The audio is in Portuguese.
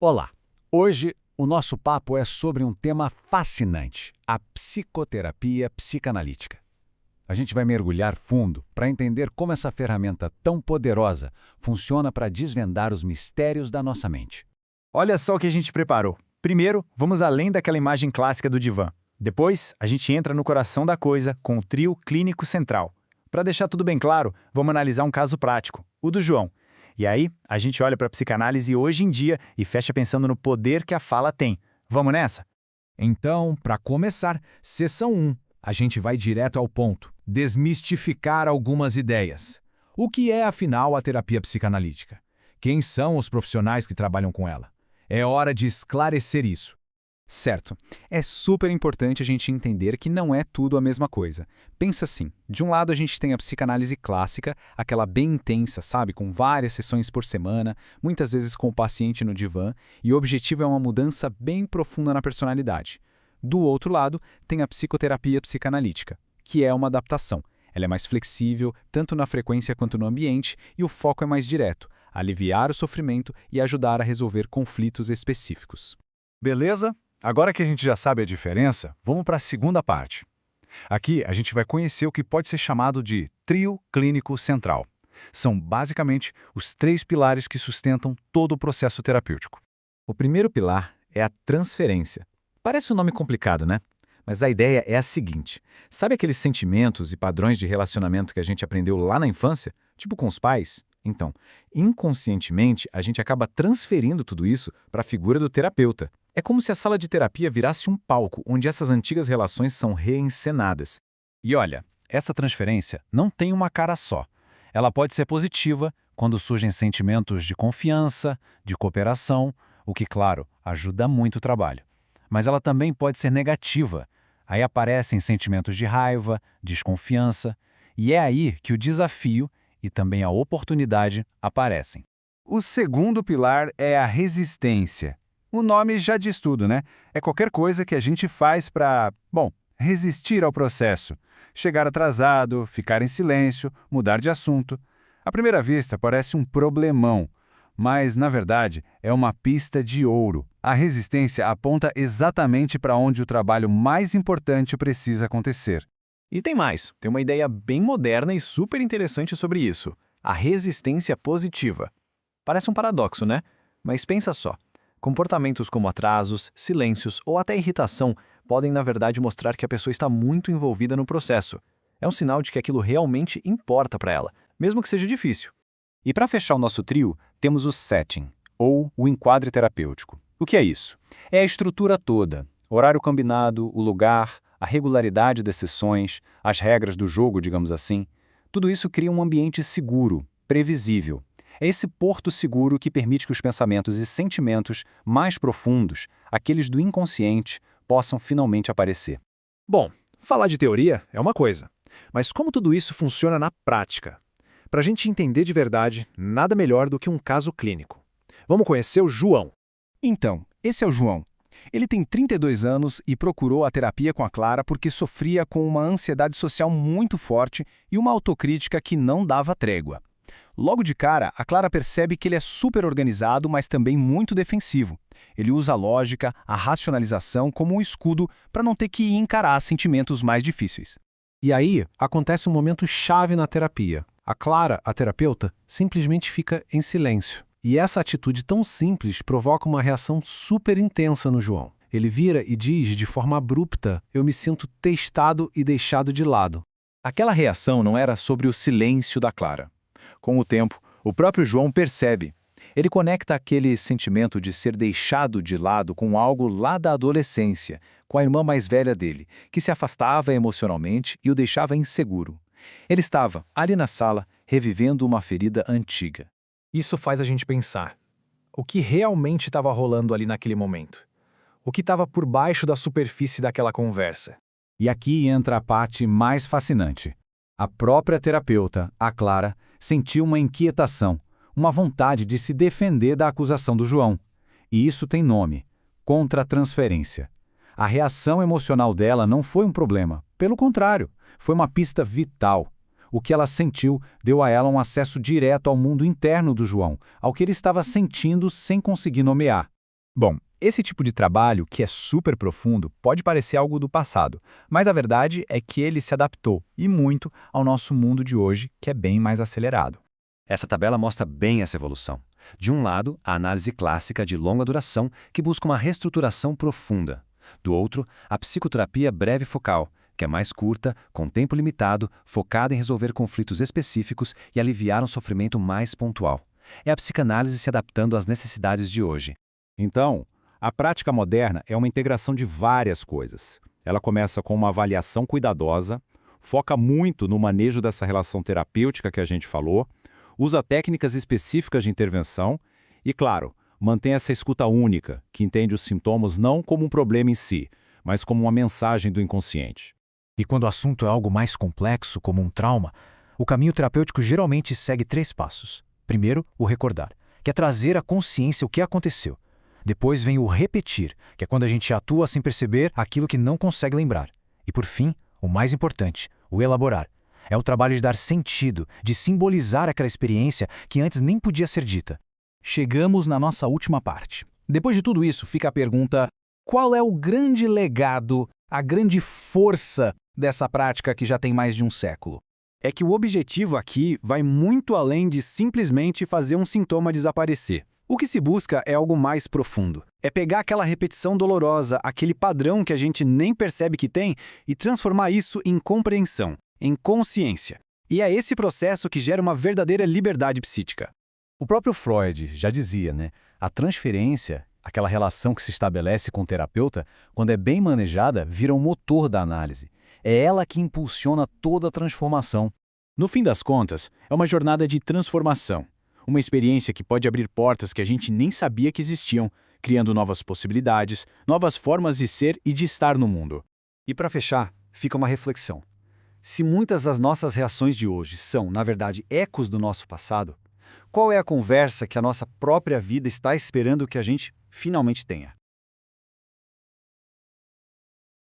Olá! Hoje o nosso papo é sobre um tema fascinante, a psicoterapia psicanalítica. A gente vai mergulhar fundo para entender como essa ferramenta tão poderosa funciona para desvendar os mistérios da nossa mente. Olha só o que a gente preparou. Primeiro, vamos além daquela imagem clássica do divã. Depois, a gente entra no coração da coisa com o trio clínico central. Para deixar tudo bem claro, vamos analisar um caso prático, o do João. E aí, a gente olha para a psicanálise hoje em dia e fecha pensando no poder que a fala tem. Vamos nessa? Então, para começar, sessão 1, a gente vai direto ao ponto, desmistificar algumas ideias. O que é, afinal, a terapia psicanalítica? Quem são os profissionais que trabalham com ela? É hora de esclarecer isso. Certo. É super importante a gente entender que não é tudo a mesma coisa. Pensa assim, de um lado a gente tem a psicanálise clássica, aquela bem intensa, sabe, com várias sessões por semana, muitas vezes com o paciente no divã, e o objetivo é uma mudança bem profunda na personalidade. Do outro lado, tem a psicoterapia psicanalítica, que é uma adaptação. Ela é mais flexível, tanto na frequência quanto no ambiente, e o foco é mais direto, aliviar o sofrimento e ajudar a resolver conflitos específicos. Beleza? Agora que a gente já sabe a diferença, vamos para a segunda parte. Aqui a gente vai conhecer o que pode ser chamado de trio clínico central. São basicamente os 3 pilares que sustentam todo o processo terapêutico. O primeiro pilar é a transferência. Parece um nome complicado, né? Mas a ideia é a seguinte: sabe aqueles sentimentos e padrões de relacionamento que a gente aprendeu lá na infância, tipo com os pais? Então, inconscientemente, a gente acaba transferindo tudo isso para a figura do terapeuta. É como se a sala de terapia virasse um palco onde essas antigas relações são reencenadas. E olha, essa transferência não tem uma cara só. Ela pode ser positiva quando surgem sentimentos de confiança, de cooperação, o que, claro, ajuda muito o trabalho. Mas ela também pode ser negativa. Aí aparecem sentimentos de raiva, desconfiança, e é aí que o desafio e também a oportunidade aparecem. O segundo pilar é a resistência. O nome já diz tudo, né? É qualquer coisa que a gente faz para, resistir ao processo. Chegar atrasado, ficar em silêncio, mudar de assunto. À primeira vista parece um problemão, mas, na verdade, é uma pista de ouro. A resistência aponta exatamente para onde o trabalho mais importante precisa acontecer. E tem mais, tem uma ideia bem moderna e super interessante sobre isso, a resistência positiva. Parece um paradoxo, né? Mas pensa só, comportamentos como atrasos, silêncios ou até irritação podem, na verdade, mostrar que a pessoa está muito envolvida no processo. É um sinal de que aquilo realmente importa para ela, mesmo que seja difícil. E para fechar o nosso trio, temos o setting, ou o enquadre terapêutico. O que é isso? É a estrutura toda, horário combinado, o lugar, a regularidade das sessões, as regras do jogo, digamos assim. Tudo isso cria um ambiente seguro, previsível. É esse porto seguro que permite que os pensamentos e sentimentos mais profundos, aqueles do inconsciente, possam finalmente aparecer. Bom, falar de teoria é uma coisa, mas como tudo isso funciona na prática? Para a gente entender de verdade, nada melhor do que um caso clínico. Vamos conhecer o João. Então, esse é o João. Ele tem 32 anos e procurou a terapia com a Clara porque sofria com uma ansiedade social muito forte e uma autocrítica que não dava trégua. Logo de cara, a Clara percebe que ele é super organizado, mas também muito defensivo. Ele usa a lógica, a racionalização como um escudo para não ter que encarar sentimentos mais difíceis. E aí, acontece um momento chave na terapia. A Clara, a terapeuta, simplesmente fica em silêncio. E essa atitude tão simples provoca uma reação super intensa no João. Ele vira e diz de forma abrupta: "Eu me sinto testado e deixado de lado." Aquela reação não era sobre o silêncio da Clara. Com o tempo, o próprio João percebe. Ele conecta aquele sentimento de ser deixado de lado com algo lá da adolescência, com a irmã mais velha dele, que se afastava emocionalmente e o deixava inseguro. Ele estava, ali na sala, revivendo uma ferida antiga. Isso faz a gente pensar. O que realmente estava rolando ali naquele momento? O que estava por baixo da superfície daquela conversa? E aqui entra a parte mais fascinante. A própria terapeuta, a Clara, sentiu uma inquietação, uma vontade de se defender da acusação do João. E isso tem nome: contratransferência. A reação emocional dela não foi um problema, pelo contrário, foi uma pista vital. O que ela sentiu deu a ela um acesso direto ao mundo interno do João, ao que ele estava sentindo sem conseguir nomear. Bom, esse tipo de trabalho, que é super profundo, pode parecer algo do passado, mas a verdade é que ele se adaptou, e muito, ao nosso mundo de hoje, que é bem mais acelerado. Essa tabela mostra bem essa evolução. De um lado, a análise clássica de longa duração, que busca uma reestruturação profunda. Do outro, a psicoterapia breve focal, que é mais curta, com tempo limitado, focada em resolver conflitos específicos e aliviar um sofrimento mais pontual. É a psicanálise se adaptando às necessidades de hoje. Então, a prática moderna é uma integração de várias coisas. Ela começa com uma avaliação cuidadosa, foca muito no manejo dessa relação terapêutica que a gente falou, usa técnicas específicas de intervenção e, claro, mantém essa escuta única, que entende os sintomas não como um problema em si, mas como uma mensagem do inconsciente. E quando o assunto é algo mais complexo, como um trauma, o caminho terapêutico geralmente segue 3 passos. Primeiro, o recordar, que é trazer à consciência o que aconteceu. Depois vem o repetir, que é quando a gente atua sem perceber aquilo que não consegue lembrar. E por fim, o mais importante, o elaborar. É o trabalho de dar sentido, de simbolizar aquela experiência que antes nem podia ser dita. Chegamos na nossa última parte. Depois de tudo isso, fica a pergunta: qual é o grande legado, a grande força dessa prática que já tem mais de um século? É que o objetivo aqui vai muito além de simplesmente fazer um sintoma desaparecer. O que se busca é algo mais profundo. É pegar aquela repetição dolorosa, aquele padrão que a gente nem percebe que tem, e transformar isso em compreensão, em consciência. E é esse processo que gera uma verdadeira liberdade psíquica. O próprio Freud já dizia, né? A transferência, aquela relação que se estabelece com o terapeuta, quando é bem manejada, vira um motor da análise. É ela que impulsiona toda a transformação. No fim das contas, é uma jornada de transformação. Uma experiência que pode abrir portas que a gente nem sabia que existiam, criando novas possibilidades, novas formas de ser e de estar no mundo. E para fechar, fica uma reflexão. Se muitas das nossas reações de hoje são, na verdade, ecos do nosso passado, qual é a conversa que a nossa própria vida está esperando que a gente finalmente tenha?